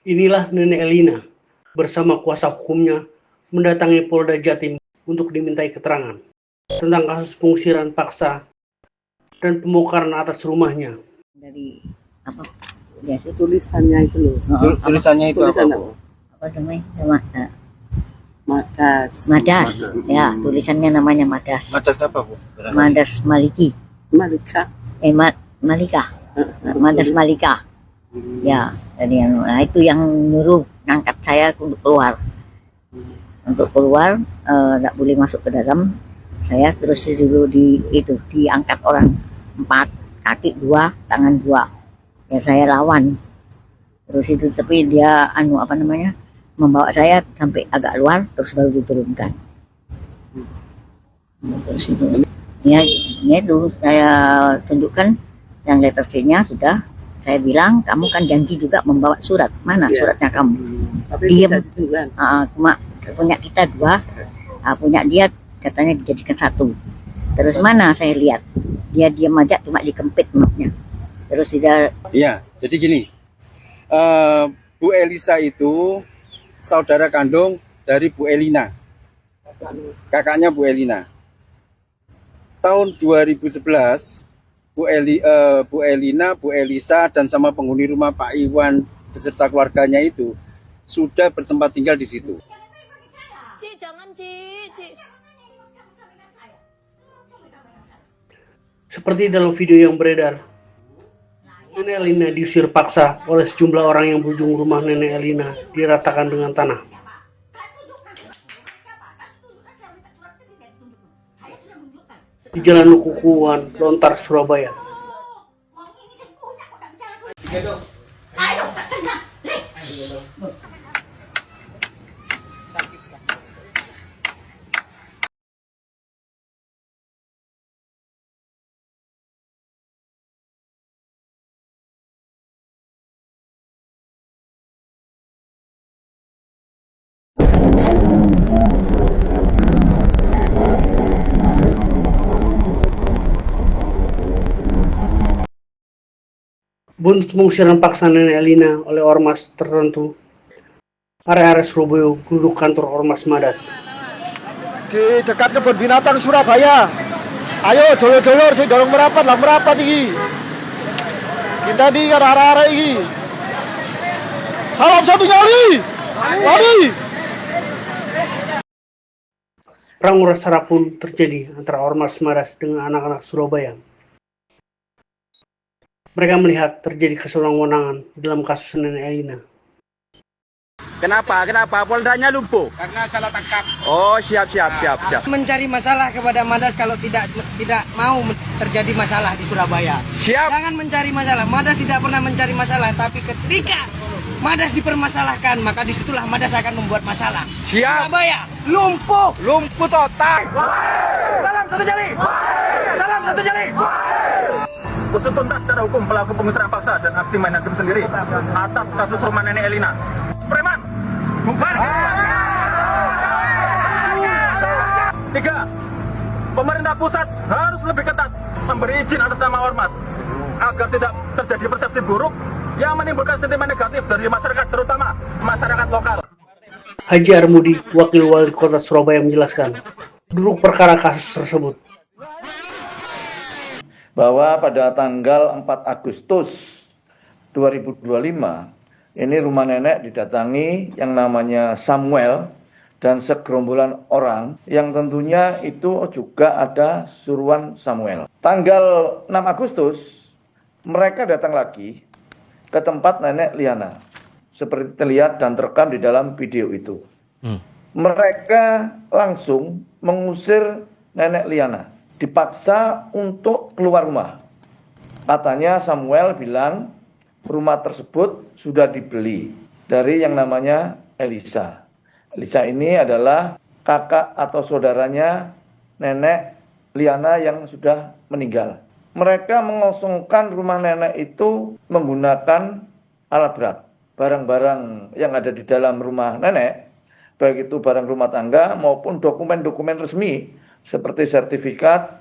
Inilah Nenek Elina bersama kuasa hukumnya mendatangi Polda Jatim untuk dimintai keterangan tentang kasus pengusiran paksa dan pembongkaran atas rumahnya. Dari apa? Biasa tulisannya itu loh. Tulisannya itu Tulisan apa? Apa namanya? Madas. Madas. Ya, tulisannya namanya Madas. Madas apa, Bu? Madas Maliki. Malika. Malika. Madas Malika. Ya, jadi nah itu yang nyuruh ngangkat saya untuk keluar. Untuk keluar nggak boleh masuk ke dalam. Saya terus disuruh diangkat orang 4, kaki 2, tangan 2. Ya saya lawan. Terus itu tapi dia membawa saya sampai agak luar terus baru diturunkan. Terus itu ya itu saya tunjukkan yang letter C-nya sudah. Saya bilang kamu kan janji juga membawa surat, mana suratnya kamu? Tapi Diam. kan. Cuma punya kita 2, punya dia katanya dijadikan 1. Terus mana saya lihat dia diam aja, cuma dikempit mapnya. Terus dia Iya, jadi gini, Bu Elisa itu saudara kandung dari Bu Elina, kakaknya Bu Elina. Tahun 2011, Bu Elina, Bu Elisa, dan sama penghuni rumah Pak Iwan beserta keluarganya itu sudah bertempat tinggal di situ. Ci, jangan Ci. Seperti dalam video yang beredar, Nenek Elina diusir paksa oleh sejumlah orang yang berujung rumah Nenek Elina diratakan dengan tanah. Di Jalan Lukukuan, Lontar, Surabaya. Buntut pengusiran paksa Nenek Elina oleh ormas tertentu, area Surabaya duduk kantor ormas Madas. Di dekat kebun binatang Surabaya. Ayo dulur-dulur sing dorong merapat iki. Kita di arah-arah iki. Salam satu nyali. Lari. Perang uras sara pun terjadi antara ormas Madas dengan anak-anak Surabaya. Mereka melihat terjadi kesewenang-wenangan dalam kasus Nenek Elina. Kenapa? Poldanya lumpuh? Karena salah tangkap. Oh, siap. Mencari masalah kepada Madas kalau tidak mau terjadi masalah di Surabaya. Siap. Jangan mencari masalah. Madas tidak pernah mencari masalah, tapi ketika Madas dipermasalahkan, maka disitulah Madas akan membuat masalah. Siap. Surabaya lumpuh Total. Salam satu jari. Usut tuntas secara hukum pelaku pengusiran paksa dan aksi main hakim sendiri atas kasus rumah Nenek Elina. Preman, bubar. 3. Pemerintah pusat harus lebih ketat memberi izin atas nama ormas agar tidak terjadi persepsi buruk yang menimbulkan sentimen negatif dari masyarakat, terutama masyarakat lokal. Haji Armudi, Wakil Wali Kota Surabaya menjelaskan duduk perkara kasus tersebut. Bahwa pada tanggal 4 Agustus 2025 ini rumah nenek didatangi yang namanya Samuel dan segerombolan orang yang tentunya itu juga ada suruhan Samuel. Tanggal 6 Agustus mereka datang lagi ke tempat Nenek Liana seperti terlihat dan terekam di dalam video itu. Mereka langsung mengusir Nenek Liana, dipaksa untuk keluar rumah. Katanya Samuel bilang rumah tersebut sudah dibeli dari yang namanya Elisa. Elisa ini adalah kakak atau saudaranya Nenek Liana yang sudah meninggal. Mereka mengosongkan rumah nenek itu menggunakan alat berat. Barang-barang yang ada di dalam rumah nenek, baik itu barang rumah tangga maupun dokumen-dokumen resmi seperti sertifikat,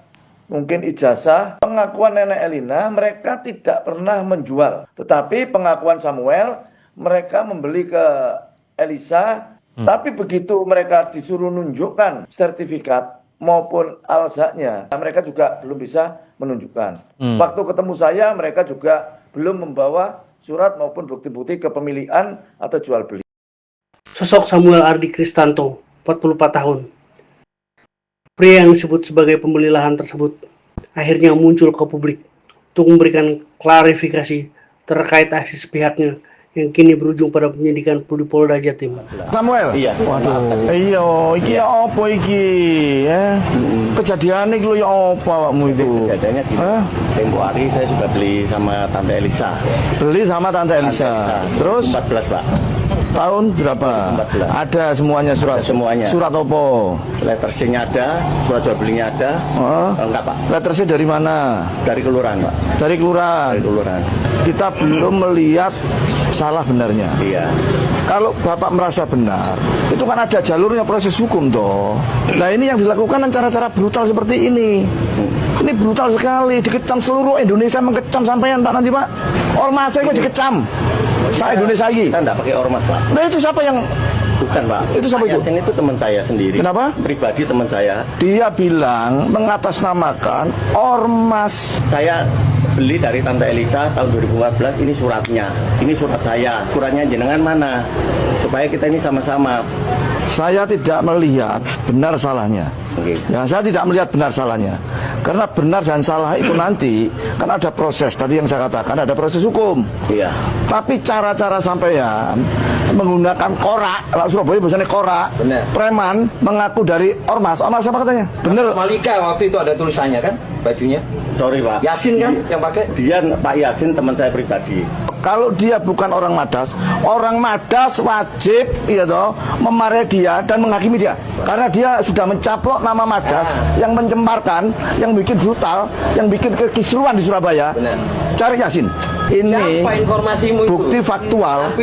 mungkin ijazah. Pengakuan Nenek Elina mereka tidak pernah menjual, tetapi pengakuan Samuel mereka membeli ke Elisa, tapi begitu mereka disuruh nunjukkan sertifikat maupun alzaknya, mereka juga belum bisa menunjukkan. Waktu ketemu saya, mereka juga belum membawa surat maupun bukti-bukti kepemilikan atau jual beli. Sosok Samuel Ardi Kristanto, 44 tahun. Pria yang disebut sebagai pembeli lahan tersebut akhirnya muncul ke publik untuk memberikan klarifikasi terkait aksi sepihaknya yang kini berujung pada penyidikan Polda Jatim. Samuel? Iya. Waduh. Iya, iki apa iki? Ya. Kejadian iki lho ya apa awakmu itu? Kejadiannya gini. Tempo hari saya juga beli sama Tante Elisa. Beli sama Tante Elisa. Terus 14, Pak. Tahun berapa? 14. Ada semuanya surat. Ada semuanya. Surat apa? Lettersnya ada, surat jual belinya ada. Enggak, Pak. Lettersnya dari mana? Dari kelurahan, Pak. Dari kelurahan. Dari kelurahan. Kita belum melihat salah benarnya. Iya. Kalau Bapak merasa benar, itu kan ada jalurnya proses hukum toh. Nah ini yang dilakukan dengan cara-cara brutal seperti ini. Ini brutal sekali, dikecam seluruh Indonesia, mengecam sampean Pak nanti Pak. Ormas itu dikecam. Indonesia lagi. Kita enggak pakai ormas, Pak. Nah itu siapa yang? Bukan, Pak. Itu siapa itu? Yasin itu teman saya sendiri. Kenapa? Pribadi teman saya. Dia bilang mengatasnamakan ormas. Saya beli dari Tante Elisa tahun 2014, ini suratnya. Ini surat saya. Suratnya jenengan mana? Supaya kita ini sama-sama. Saya tidak melihat benar salahnya. Ya, saya tidak melihat benar salahnya. Karena benar dan salah itu nanti kan ada proses. Tadi yang saya katakan ada proses hukum. Iya. Tapi cara-cara sampean menggunakan korak, kalau Surabaya biasanya korak, benar. Preman mengaku dari ormas. Ormas apa katanya? Benar. Malika waktu itu ada tulisannya kan, bajunya. Sorry, Pak. Yasin kan yang pakai? Dia Pak Yasin teman saya pribadi. Kalau dia bukan orang Madas wajib ya toh memarahi dia dan menghakimi dia. Karena dia sudah mencaplok nama Madas yang mencemparkan, yang bikin brutal, yang bikin kekisruan di Surabaya. Benar. Cari Yasin. Ini bukti faktual.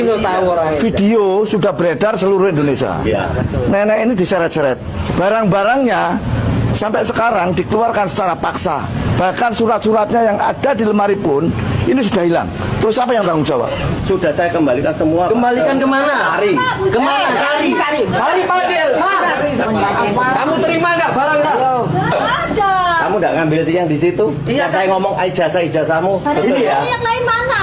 Video sudah beredar seluruh Indonesia. Ya. Nenek ini diseret-seret. Barang-barangnya sampai sekarang dikeluarkan secara paksa. Bahkan surat-suratnya yang ada di lemari pun ini sudah hilang. Terus siapa yang tanggung jawab? Sudah saya kembalikan semua. Kembalikan kemana? Sari. Kemana? Sari panggil. Kamu terima nggak barang nggak? Ada. Kamu nggak ngambil yang di situ? Iya. Saya ngomong ijazahmu. Ini ya. Yang lain mana?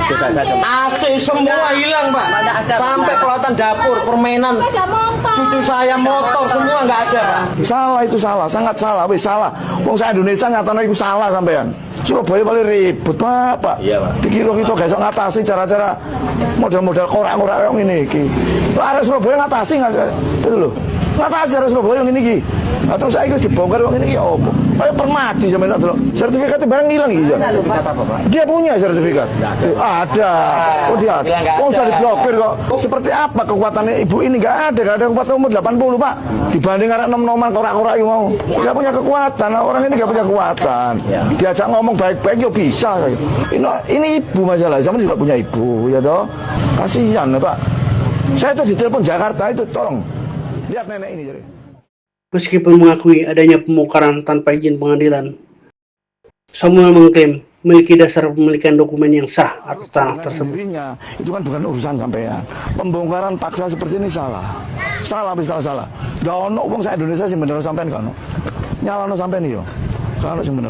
AC semua hilang, Pak. Sampai peralatan dapur, permainan. Cucu saya motor semua nggak ada, Pak. Salah itu salah, sangat salah, wis salah. Wong saya Indonesia nyatane iku salah sampean. Surabaya paling ribut, Pak. Iya, Pak. Dikira kita gak iso ngatasi cara-cara model-model korak-korak yang ngene iki. Arek Surabaya ngatasi enggak itu lho. Ngatasi arek Surabaya yang ngene iki. Atau saya wis dibongkar wong ngene iki opo? Kayak permati sampean tak delok. Sertifikatnya barang hilang iki. Dia punya sertifikat. Ada. Oh dia. Kok usah diblokir kok. Seperti apa kekuatannya ibu ini? Gak ada kekuatan umur 80, Pak. Dibanding arek nom-noman korak-korak iki mau. Gak punya kekuatan. Orang ini gak punya kekuatan. Diajak ngomong baik-baik yo bisa. Ini ibu masalah. Sama juga punya ibu ya toh. Kasihan Pak. Saya tuh ditelepon Jakarta itu tolong lihat nenek ini jadi. Meskipun mengakui adanya pembongkaran tanpa izin pengadilan, Samuel mengklaim memiliki dasar pemilikan dokumen yang sah atas tanah tersebut. Itu kan bukan urusan sampean. Pembongkaran paksa seperti ini salah. Salah. Gak ono wong sak Indonesia sing bener sampean kan. Nyalano sampean yo. Kalau sing bener.